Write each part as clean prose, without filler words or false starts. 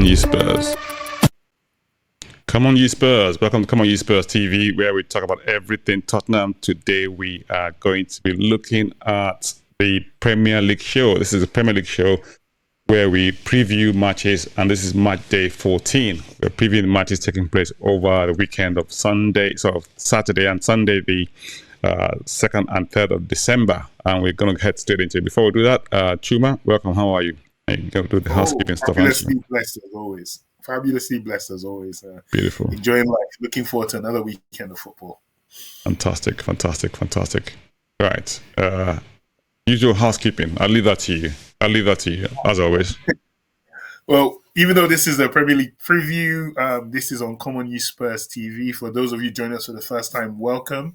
you Spurs. Come on you Spurs. Welcome to Come on you Spurs TV, where we talk about everything Tottenham. Today we are going to be looking at the Premier League show. This is a Premier League show where we preview matches, and this is match day 14. We're previewing matches taking place over the weekend of Saturday and Sunday, the 2nd and 3rd of December. And we're going to head straight into it. Before we do that, Chuma, welcome. How are you? You go do the housekeeping stuff. Fabulously blessed as always. Fabulously blessed as always. Beautiful. Enjoying life. Looking forward to another weekend of football. Fantastic. Right. Usual housekeeping. I'll leave that to you, as always. Well, even though this is a Premier League preview, this is on Come on you Spurs TV. For those of you joining us for the first time, welcome.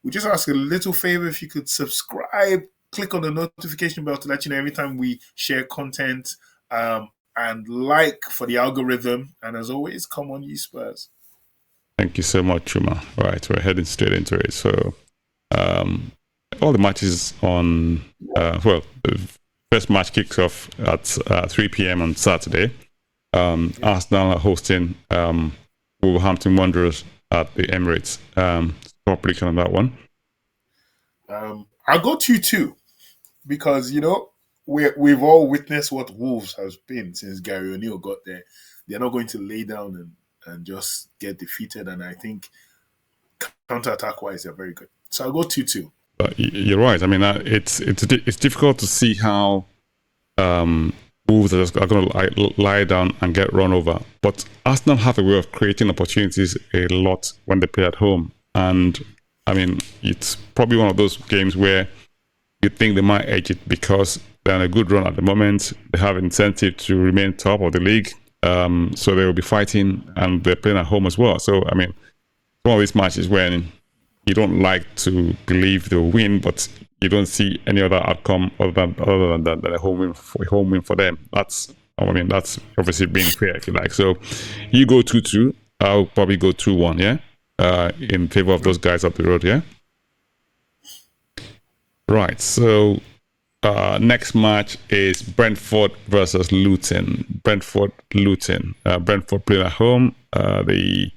We just ask a little favor if you could subscribe, click on the notification bell to let you know every time we share content, and like for the algorithm. And as always, come on you Spurs. Thank you so much, Chuma. Right, we're heading straight into it. So all the matches on the first match kicks off at 3 p.m. on Saturday. Arsenal are hosting Wolverhampton Wanderers at the Emirates. Score prediction on that one? I'll go 2-2 because, we've all witnessed what Wolves has been since Gary O'Neill got there. They're not going to lay down and just get defeated. And I think counter-attack wise, they're very good. So I'll go 2-2. You're right. I mean, it's difficult to see how Wolves are going to lie down and get run over. But Arsenal have a way of creating opportunities a lot when they play at home. And I mean, it's probably one of those games where you think they might edge it because they're on a good run at the moment. They have incentive to remain top of the league. So they will be fighting, and they're playing at home as well. So, I mean, one of these matches when you don't like to believe they'll win, but you don't see any other outcome other than a home win for them. That's obviously being fair, if you like. So you go 2-2. I'll probably go 2-1, yeah? In favor of those guys up the road, yeah? Right, so next match is Brentford versus Luton. Brentford playing at home, the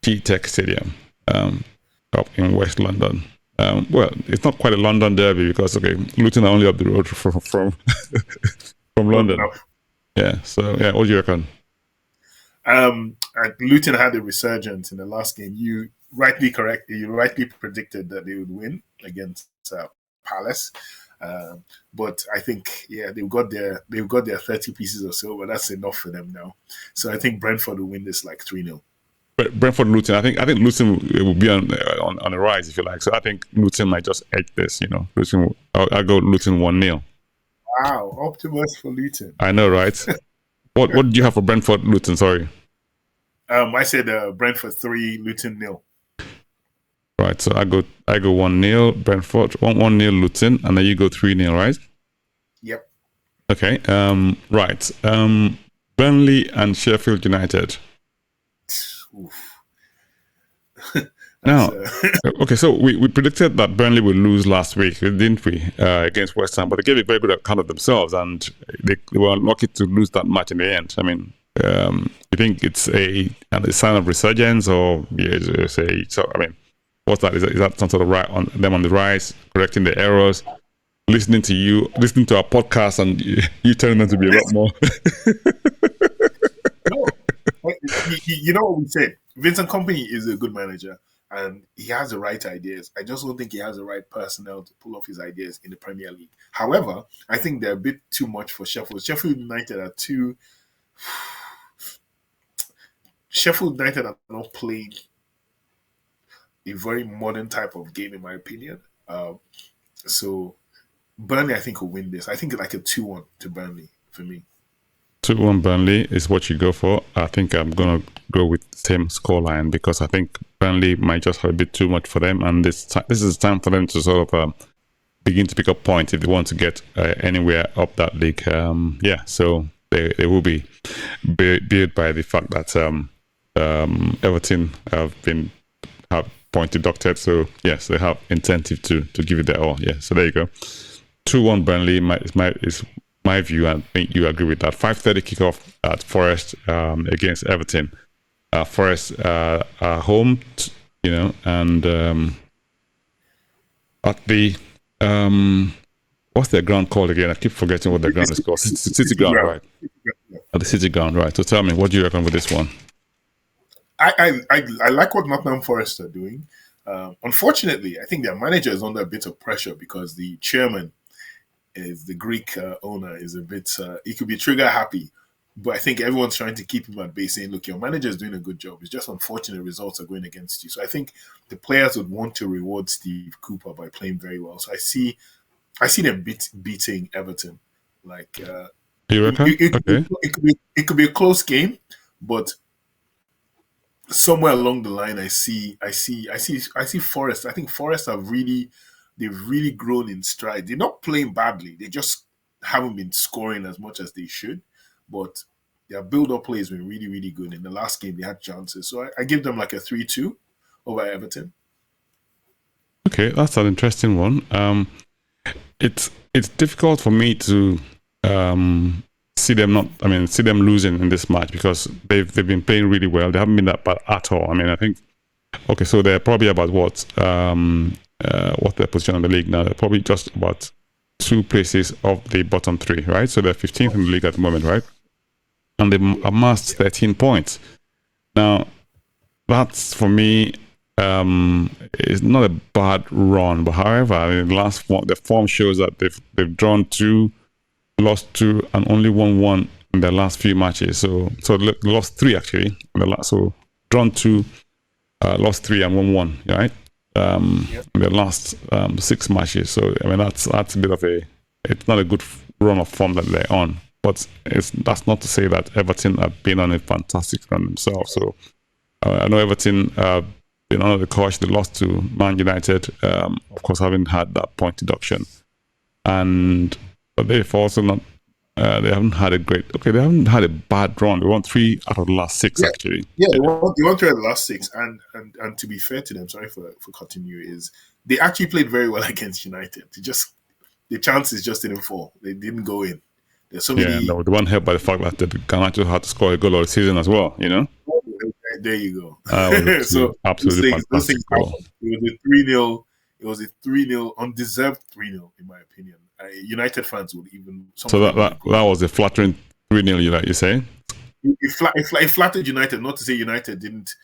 G-Tech Stadium up in West London. Well, it's not quite a London derby because, Luton are only up the road from London. Yeah, so, yeah, what do you reckon? Luton had a resurgence in the last game. You rightly predicted that they would win against Palace. But I think, they've got their 30 pieces or so, but that's enough for them now. So I think Brentford will win this like 3-0. But Brentford Luton, I think Luton will be on the rise, if you like. So I think Luton might just edge this, I'll go Luton 1-0. Wow, optimist for Luton. I know, right? What do you have for Brentford Luton? Sorry. I said Brentford 3, Luton 0. Right, so I go 1-0 Brentford, 1-0 Luton, and then you go 3-0, right? Yep. Okay. Right. Burnley and Sheffield United. Oof. Now, okay, so we predicted that Burnley would lose last week, didn't we, against West Ham? But they gave a very good account of themselves, and they were unlucky to lose that match in the end. I mean, you think it's a sign of resurgence, or what's that? Is that some sort of right on them on the rise, correcting the errors, listening to our podcast, and you telling them to be a lot more? No, you know what we said. Vincent Kompany is a good manager, and he has the right ideas. I just don't think he has the right personnel to pull off his ideas in the Premier League. However, I think they're a bit too much for Sheffield. Sheffield United are not playing a very modern type of game, in my opinion. So Burnley, I think, will win this. I think like a 2-1 to Burnley for me. 2-1 Burnley is what you go for. I think I'm going to go with the same scoreline because I think Burnley might just have a bit too much for them, and this is time for them to sort of begin to pick up points if they want to get anywhere up that league. So they will be buoyed by the fact that Everton have point deducted. So yes, they have incentive to give it their all. Yeah, so there you go. 2-1 Burnley is my view, and I think you agree with that. 5:30 kickoff at Forest against Everton. Forest home, and at the what's their ground called again? I keep forgetting what the ground is called. City ground, right? At the City ground, right? So tell me, what do you reckon with this one? I like what Nottingham Forest are doing. Unfortunately, I think their manager is under a bit of pressure because the chairman is the Greek owner is a bit. He could be trigger happy, but I think everyone's trying to keep him at bay, saying, "Look, your manager is doing a good job. It's just unfortunate results are going against you." So I think the players would want to reward Steve Cooper by playing very well. So I see them beating Everton. Like You reckon? Okay. it could be a close game, but somewhere along the line, I see Forest. I think Forest they've really grown in stride. They're not playing badly. They just haven't been scoring as much as they should. But their build-up play has been really, really good. In the last game, they had chances. So I give them like a 3-2 over Everton. Okay, that's an interesting one. It's difficult for me to see them losing in this match because they've been playing really well. They haven't been that bad at all. I mean, I think so they're probably about what's their position on the league now? They're probably just about 2 places of the bottom 3, right? So they're 15th in the league at the moment, right? And they amassed 13 points. Now, that's for me. It's not a bad run, but however, the form shows that they've drawn 2, lost 2, and only won 1 in their last few matches. So lost 3 actually. So drawn 2, lost 3, and won 1. Right? In their last 6 matches. So I mean that's a bit of it's not a good run of form that they're on. But that's not to say that Everton have been on a fantastic run themselves. So I know Everton. Under the coach, they lost to Man United, of course, having had that point deduction. But they've also not, they haven't had they haven't had a bad run. They won 3 out of the last 6, actually. Yeah, they won 3 out of the last 6. And to be fair to them, sorry for cutting you, is they actually played very well against United. The chances just didn't fall. They didn't go in. There's so many. Yeah, the one helped by the fact that the Garnacho had to score a goal of the season as well, There you go. So absolutely fantastic goal. It was a 3-0, undeserved 3-0, in my opinion. United fans would even. So that was a flattering 3-0, you say? It flattered United. Not to say United didn't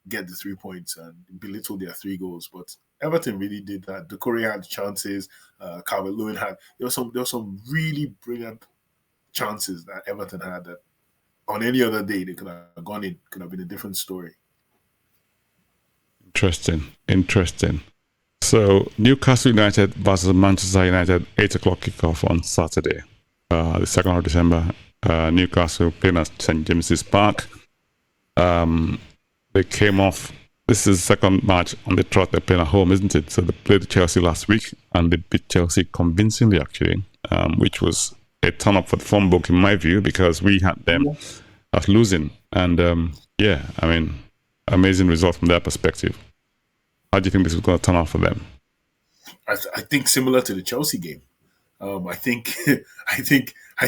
get the 3 points and belittle their 3 goals, but Everton really did that. Doucouré had chances. Calvert-Lewin had. There was some really brilliant chances that Everton had that. On any other day, they could have gone in. Could have been a different story. Interesting. So Newcastle United versus Manchester United, 8:00 kickoff on Saturday, the 2nd of December. Newcastle playing at St James's Park. They came off. This is the second match on the trot they're playing at home, isn't it? So they played Chelsea last week and they beat Chelsea convincingly, actually, which was a turn up for the form book in my view because we had them as losing. And I mean, amazing result from their perspective. How do you think this is going to turn out for them? I think similar to the Chelsea game. I think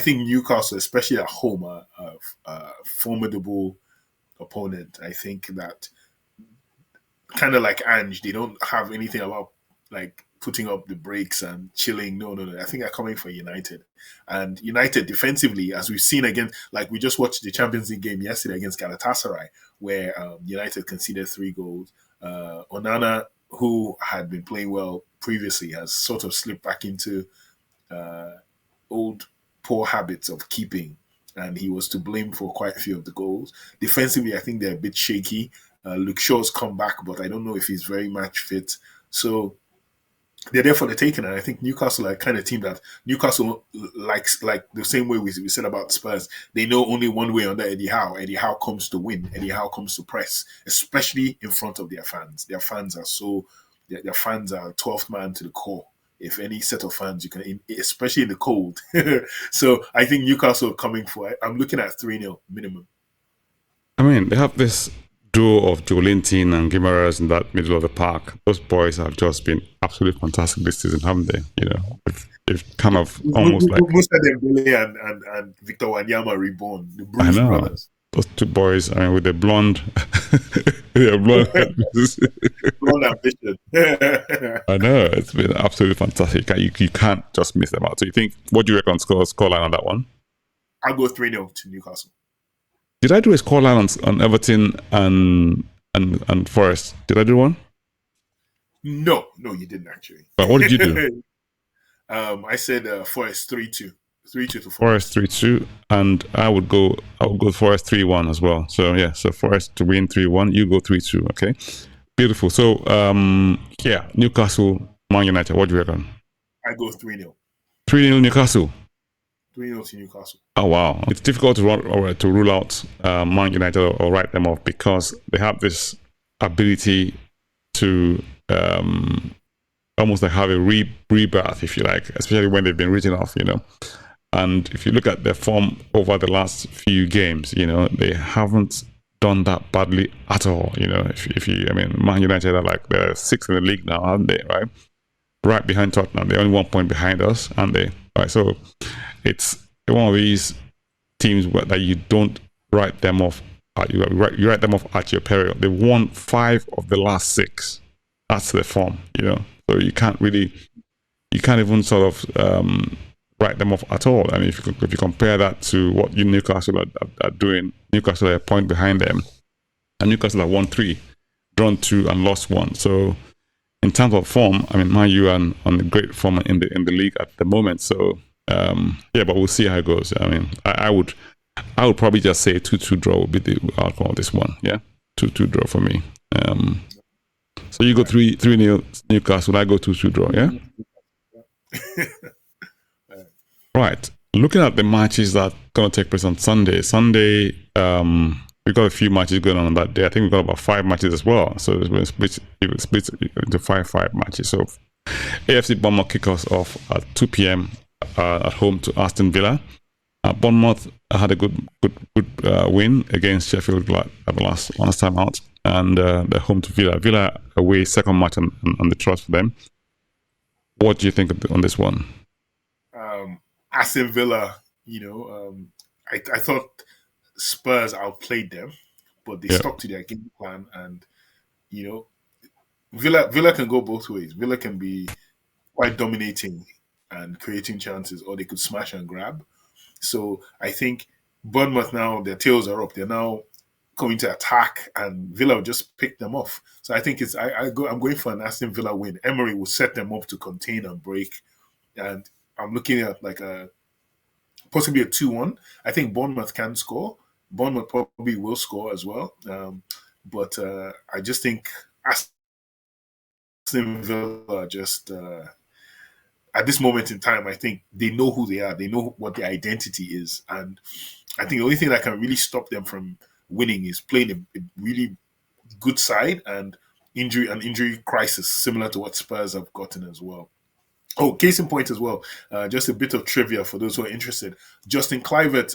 Newcastle, especially at home, are a formidable opponent. I think that kind of like Ange, they don't have anything about like putting up the brakes and chilling. No. I think they're coming for United. And United defensively, as we've seen again, like we just watched the Champions League game yesterday against Galatasaray, where United conceded 3 goals. Onana, who had been playing well previously, has sort of slipped back into old poor habits of keeping. And he was to blame for quite a few of the goals. Defensively, I think they're a bit shaky. Luke Shaw's come back, but I don't know if he's very match fit. So they're there for the taking. And I think Newcastle are the kind of team that Newcastle likes, like the same way we said about Spurs. They know only one way under Eddie Howe. Eddie Howe comes to win. Eddie Howe comes to press, especially in front of their fans. Their fans are 12th man to the core. If any set of fans you can, especially in the cold. So I think Newcastle are coming for it. I'm looking at 3-0 minimum. I mean, they have this duo of Joe Linton and Guimaraes in that middle of the park. Those boys have just been absolutely fantastic this season, haven't they? You know, they've kind of almost like Musa Dembele and Victor Wanyama reborn, the I Bruce know brothers. those two boys. I mean, with the blonde, their blonde. Blonde ambition. I know it's been absolutely fantastic. You can't just miss them out. So you think what do you reckon scoreline on that one? I'll go 3-0 to Newcastle. Did I do a scoreline on Everton and Forest? Did I do one? No, you didn't actually. But what did you do? I said Forest 3-2. 3-2 to Forest 3-2, and I would go Forest 3-1 as well. So yeah, so Forest to win 3-1, you go 3-2. Okay, beautiful. So yeah, Newcastle, Man United. What do you reckon? I go 3-0. 3-0 Newcastle. 3-0 to Newcastle. Oh wow, it's difficult to rule out Man United or write them off because they have this ability to almost like have a rebirth, if you like, especially when they've been written off, you know. And if you look at their form over the last few games, you know, they haven't done that badly at all. You know, if you, I mean, Man United are like they're sixth in the league now, aren't they? Right behind Tottenham. They're only 1 point behind us, aren't they? Right. So it's one of these teams that you don't write them off. You write them off at your peril. They won 5 of the last 6. That's the form, you know. So you can't even sort of write them off at all. I mean, if you compare that to what Newcastle are doing, Newcastle are a point behind them, and Newcastle have won 3, drawn 2, and lost 1. So in terms of form, I mean, Man U are on a great form in the league at the moment. So yeah, but we'll see how it goes. I mean, I would probably just say 2-2 draw would be the outcome of this one. Yeah, 2-2 draw for me. So you go 3-0 Newcastle, I go 2-2 draw. Yeah. Right. Looking at the matches that are going to take place on Sunday. We've got a few matches going on that day. I think we've got about 5 matches as well. So it's been split into 5 matches. So AFC Bournemouth kick us off at 2 p.m. At home to Aston Villa. Bournemouth had a good win against Sheffield at the last time out, and they're home to Villa. Villa away, second match on the trust for them. What do you think on this one? Aston Villa, you know, I thought Spurs outplayed them, but they stuck to their game plan, and you know, Villa can go both ways. Villa can be quite dominating and creating chances, or they could smash and grab. So I think Bournemouth now, their tails are up. They're now coming to attack, and Villa will just pick them off. So I think I'm going for an Aston Villa win. Emery will set them up to contain and break, and I'm looking at like possibly a 2-1. I think Bournemouth can score. Bournemouth probably will score as well. But I just think Aston Villa just at this moment in time, I think they know who they are. They know what their identity is. And I think the only thing that can really stop them from winning is playing a really good side and injury crisis, similar to what Spurs have gotten as well. Oh, case in point as well, just a bit of trivia for those who are interested. Justin Kluivert,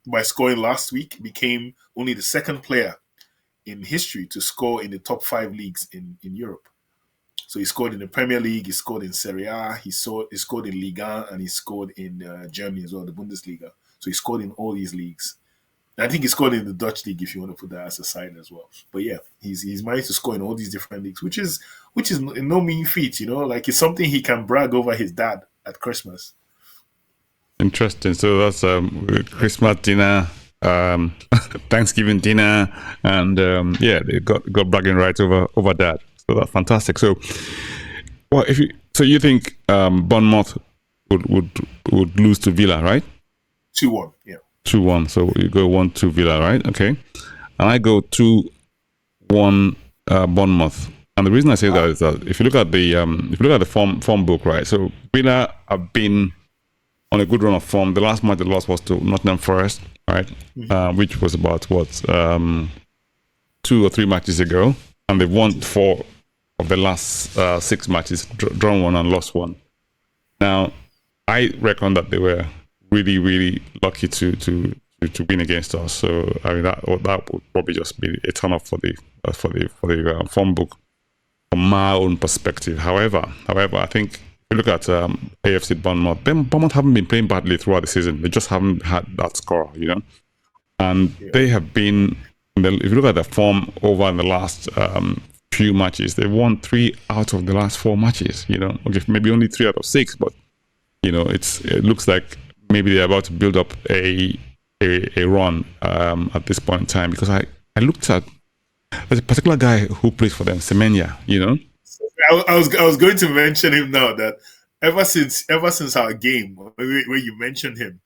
by scoring last week, became only the second player in history to score in the top 5 leagues in Europe. So he scored in the Premier League, he scored in Serie A, he scored in Liga, and he scored in Germany as well, the Bundesliga. So he scored in all these leagues. And I think he scored in the Dutch league, if you want to put that as a side as well. But yeah, he's managed to score in all these different leagues, which is no mean feat, you know. Like, it's something he can brag over his dad at Christmas. Interesting. So that's Christmas dinner, Thanksgiving dinner, and yeah, they got bragging rights over that. So that's fantastic. So, well, you think Bournemouth would lose to Villa, right? 2-1, yeah. 2-1. So you go 1-2 Villa, right? Okay. And I go 2-1 Bournemouth. And the reason I say that is that if you look at the form book, right? So Villa have been on a good run of form. The last match they lost was to Nottingham Forest, right? Mm-hmm. Which was about 2 or 3 matches ago, and they've won 4 of the last 6 matches, drawn 1 and lost 1. Now, I reckon that they were really, really lucky to to win against us. So I mean that would probably just be a turn off for the form book from my own perspective. However, I think if you look at AFC Bournemouth haven't been playing badly throughout the season. They just haven't had that score, and they have been. If you look at the form over in the last few matches, they've won 3 out of the last 4 matches. Okay, maybe only 3 out of 6, but it looks like maybe they're about to build up a run at this point in time, because I looked at there's a particular guy who plays for them, Semenya. I was going to mention him now, that ever since our game where you mentioned him,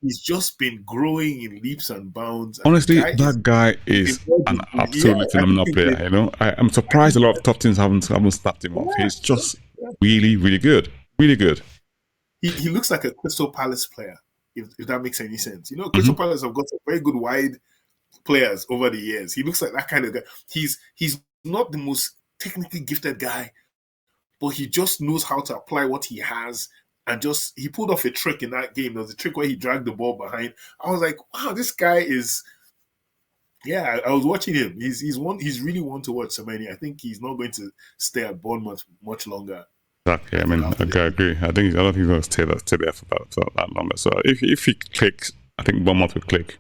he's just been growing in leaps and bounds. Honestly, that guy is an absolutely phenomenal player. I'm surprised a lot of top teams haven't snapped him off. He's just really, really good. Really good. He looks like a Crystal Palace player, if that makes any sense. Crystal Palace have got some very good wide players over the years. He looks like that kind of guy. He's not the most technically gifted guy, but he just knows how to apply what he has. And he pulled off a trick in that game. There was a trick where he dragged the ball behind. I was like, wow, this guy is. Yeah, I was watching him. He's really one to watch. So many. I think he's not going to stay at Bournemouth much longer. Exactly. I mean, I agree. I don't think he's going to stay there for that longer. So if he clicks, I think Bournemouth will click.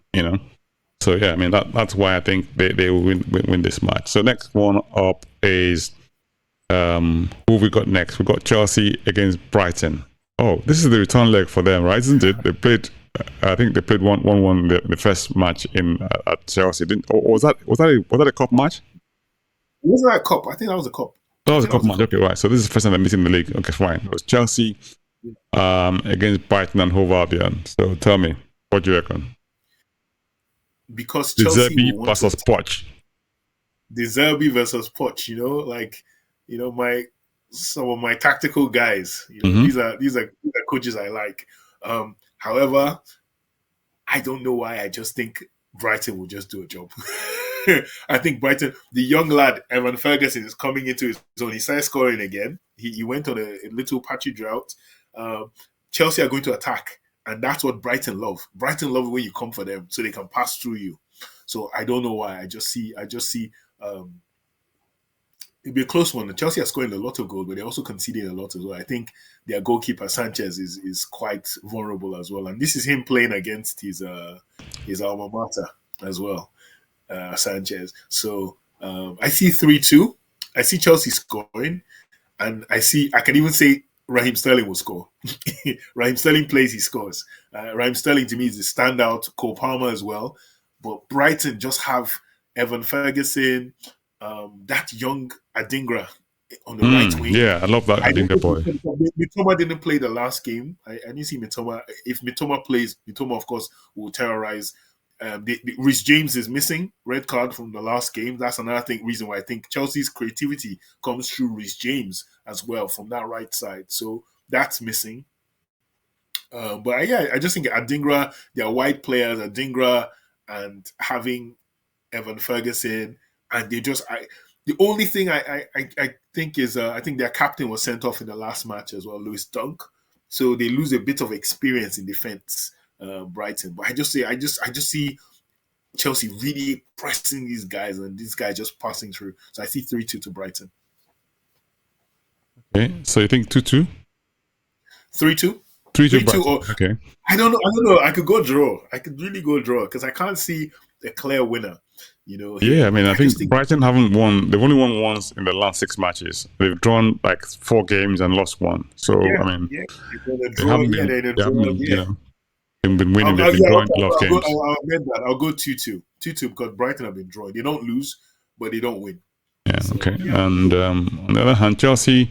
So yeah, I mean that's why I think they will win this match. So next one up is who we got next? We got Chelsea against Brighton. Oh, this is the return leg for them, right? Isn't it? They played. I think they played 1-1 the first match at Chelsea. Was that a cup match? Wasn't that a cup? I think that was a cup. That was a cup match. Okay, right. So this is the first time they're meeting in the league. Okay, fine. It was Chelsea against Brighton and Hove Albion. So tell me, what do you reckon? Because Chelsea versus Poch. The Zerbi versus Poch. Some of my tactical guys. These are coaches I like. However, I don't know why. I just think Brighton will just do a job. I think Brighton, the young lad Evan Ferguson, is coming into his own. He started scoring again. He went on a little patchy drought. Chelsea are going to attack, and that's what Brighton love. Brighton love when you come for them, so they can pass through you. So I don't know why. I just see. It'll be a close one. Chelsea are scoring a lot of goals, but they're also conceding a lot as well. I think their goalkeeper Sanchez is quite vulnerable as well, and this is him playing against his alma mater as well, Sanchez. So I see 3-2. I see Chelsea scoring, and I can even say Raheem Sterling will score. Raheem Sterling plays, he scores. Raheem Sterling to me is the standout. Cole Palmer as well, but Brighton just have Evan Ferguson. That young Adingra on the right wing. Yeah, I love that Adingra boy. Mitoma didn't play the last game. I didn't see Mitoma. If Mitoma plays, Mitoma, of course, will terrorize. Reece James is missing, red card from the last game. That's another reason why I think Chelsea's creativity comes through Reece James as well from that right side. So that's missing. But I just think Adingra, they are wide players, Adingra, and having Evan Ferguson. And they just, the only thing I think is, I think their captain was sent off in the last match as well, Lewis Dunk. So they lose a bit of experience in defense, Brighton. But I just see Chelsea really pressing these guys, and these guys just passing through. So I see 3-2 to Brighton. Okay, so you think 2-2? 3-2. 3-2. Okay. I don't know. I could go draw. I could really go draw because I can't see a clear winner. I mean, I think Brighton haven't won. They've only won once in the last 6 matches. They've drawn like 4 games and lost 1. So I mean, they haven't been, they've been winning. They've been drawing a lot of games. I'll go 2-2. 2-2 because Brighton have been drawing. They don't lose, but they don't win. Yeah. So, okay. Yeah. And on the other hand, Chelsea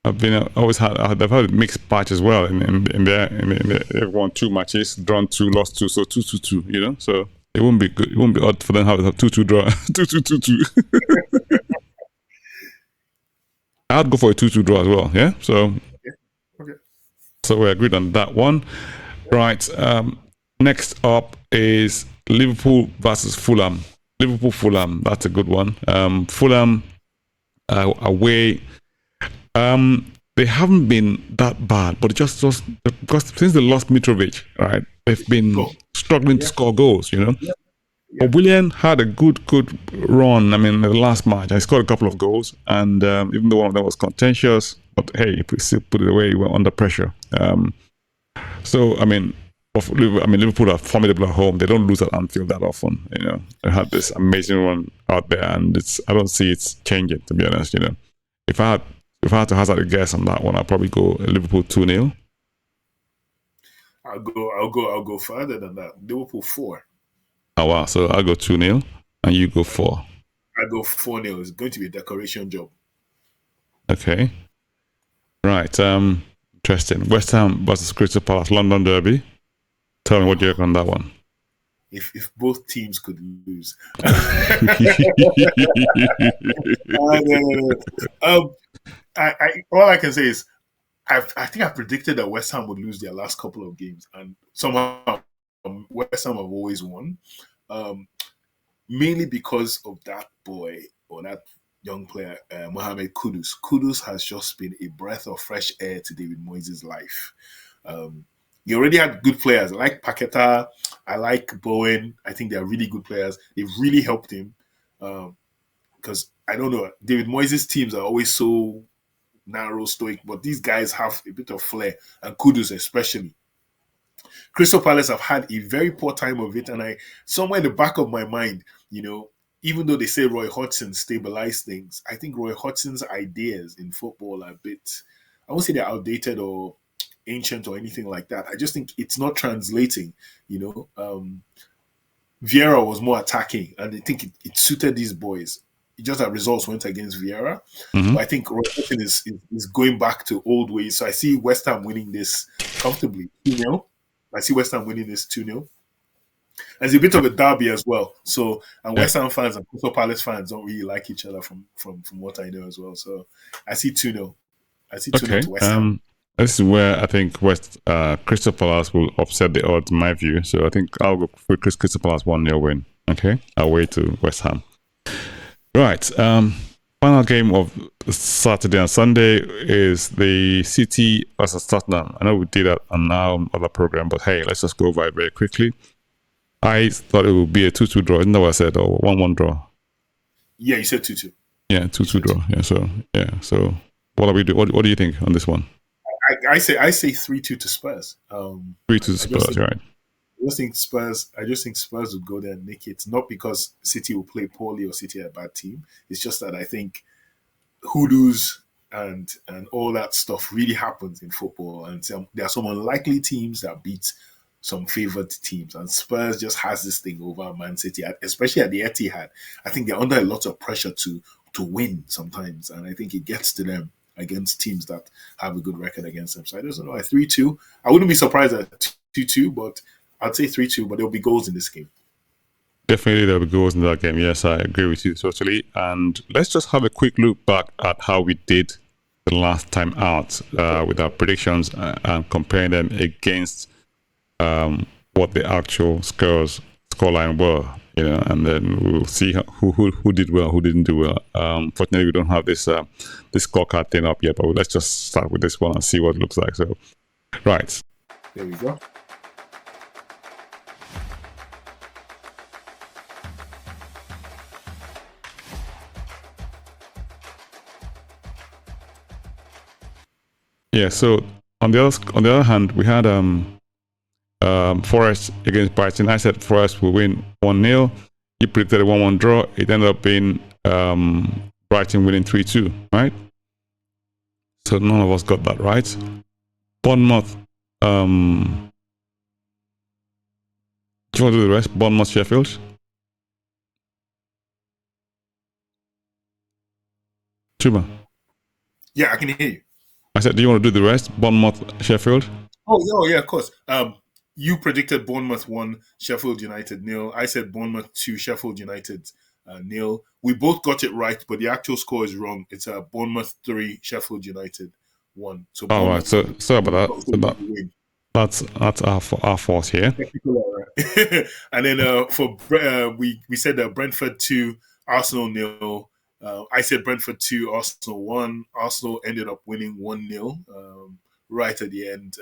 have been they've had a mixed patch as well. They've won 2 matches, drawn 2, lost 2, so 2-2. So. It won't be good. It won't be odd for them to have a 2-2 draw. 2-2-2-2. I'd go for a 2-2 draw as well. Yeah. So. Okay. So we agreed on that one, right? Next up is Liverpool versus Fulham. Fulham. That's a good one. Fulham away. They haven't been that bad, but just because since they lost Mitrovic, right? They've been struggling to score goals, Yeah. But Willian had a good run. I mean, the last match, I scored a couple of goals, and even though one of them was contentious, but hey, he still put it away. We were under pressure. So, I mean, Liverpool are formidable at home. They don't lose at Anfield that often. They had this amazing run out there, and I don't see it changing. To be honest, if I had to hazard a guess on that one, I'd probably go Liverpool 2-0. I'll go further than that. Liverpool 4. Oh wow! So I'll go 2-0, and you go 4. I go 4-0. It's going to be a decoration job. Okay. Right. Interesting. West Ham versus Crystal Palace, London Derby. Tell me what you reckon on that one. If both teams could lose. All I can say is I think I predicted that West Ham would lose their last couple of games, and somehow West Ham have always won. Mainly because of that boy or that young player, Mohamed Kudus. Kudus has just been a breath of fresh air to David Moyes' life. He already had good players. I like Paqueta. I like Bowen. I think they're really good players. They've really helped him. Because, I don't know, David Moyes' teams are always so narrow, stoic, but these guys have a bit of flair, and Kudus especially. Crystal Palace have had a very poor time of it, and somewhere in the back of my mind, even though they say Roy Hodgson stabilized things, I think Roy Hodgson's ideas in football are a bit, I won't say they're outdated or ancient or anything like that. I just think it's not translating, Vieira was more attacking, and I think it suited these boys. Just that results went against Vieira. Mm-hmm. But I think Roy Hodgson is going back to old ways. So I see West Ham winning this comfortably, 2-0. I see West Ham winning this 2-0. There's a bit of a derby as well. So, and West Ham fans and Crystal Palace fans don't really like each other from what I know as well. So, I see 2-0. I see 2-0 to West Ham. This is where I think Crystal Palace will upset the odds, in my view. So, I think I'll go for Crystal Palace 1-0 win. Okay, away to West Ham. Right. Final game of Saturday and Sunday is the City versus Tottenham. I know we did that on our other program, but hey, let's just go over it very quickly. I thought it would be a 2-2 draw. Isn't that what I said? Or 1-1 draw? Yeah, you said 2-2. Yeah, 2-2 draw. So what are we doing? What do you think on this one? I say 3-2 to Spurs. 3-2 to Spurs, right? I just think Spurs would go there and nick it. Not because City will play poorly or City are a bad team. It's just that I think hoodoos and all that stuff really happens in football. And there are some unlikely teams that beat some favored teams. And Spurs just has this thing over Man City, especially at the Etihad. I think they're under a lot of pressure to win sometimes. And I think it gets to them against teams that have a good record against them. So I just don't know. 3-2. I wouldn't be surprised at 2-2, but I'd say 3-2, but there'll be goals in this game. Definitely there'll be goals in that game. Yes, I agree with you totally. And let's just have a quick look back at how we did the last time out with our predictions and comparing them against what the actual scoreline were, and then we'll see who did well, who didn't do well. Fortunately, we don't have this scorecard thing up yet, but let's just start with this one and see what it looks like. So, right. There we go. Yeah. So on the other hand, we had Forest against Brighton. I said Forest will win 1-0. You predicted a 1-1 draw. It ended up being Brighton winning 3-2, right? So none of us got that right. Bournemouth. Do you want to do the rest? Bournemouth, Sheffield. Chuba. Yeah, I can hear you. I said, do you want to do the rest? Bournemouth, Sheffield. Oh yeah, of course. You predicted Bournemouth 1, Sheffield United 0. I said Bournemouth 2, Sheffield United 0. We both got it right, but the actual score is wrong. It's Bournemouth 3, Sheffield United 1. So right. So sorry about that. That's our fault here. And then we said Brentford 2, Arsenal 0. I said Brentford 2, Arsenal 1. Arsenal ended up winning 1-0. Right at the end,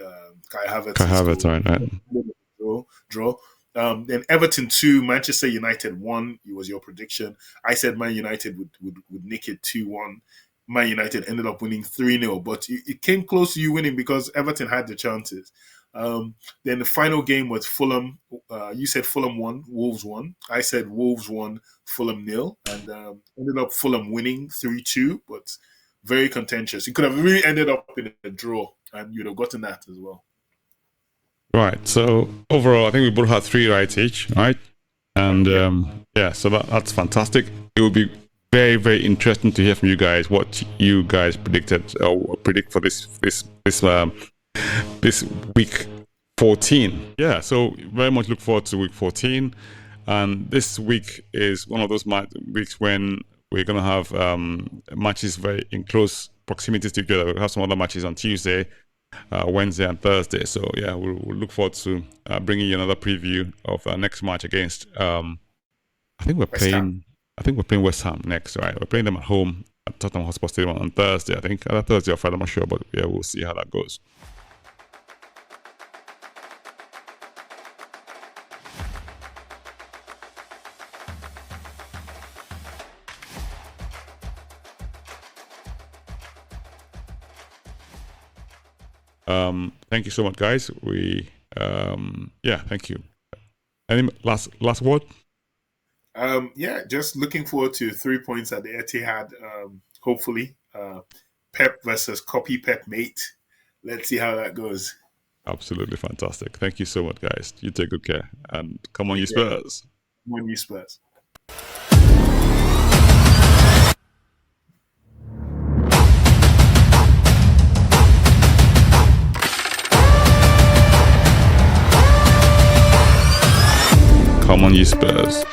Kai Havertz, right. Draw. Then Everton 2, Manchester United 1. It was your prediction. I said Man United would nick it 2-1. Man United ended up winning 3-0, but it came close to you winning because Everton had the chances. Then the final game was Fulham. You said Fulham 1, Wolves 1. I said Wolves 1, Fulham 0, and ended up Fulham winning 3-2, but very contentious. It could have really ended up in a draw, and you'd have gotten that as well. Right. So overall, I think we both had 3 right each, right? And yeah, so that's fantastic. It will be very, very interesting to hear from you guys what you guys predicted or predict for this week 14. Yeah, so very much look forward to week 14. And this week is one of those weeks when we're going to have matches very in close proximity to each other. We'll have some other matches on Tuesday, Wednesday, and Thursday. So yeah, we'll look forward to bringing you another preview of our next match against. I think we're playing West Ham next, right? We're playing them at home at Tottenham Hotspur Stadium on Thursday. I think either Thursday or Friday. I'm not sure, but yeah, we'll see how that goes. Thank you so much, guys. Yeah, thank you. Any last word? Yeah, just looking forward to 3 points at the Etihad. Hopefully, Pep versus copy Pep mate. Let's see how that goes. Absolutely fantastic. Thank you so much, guys. You take good care and come on, you Spurs. Come on, you Spurs. Come on, you Spurs.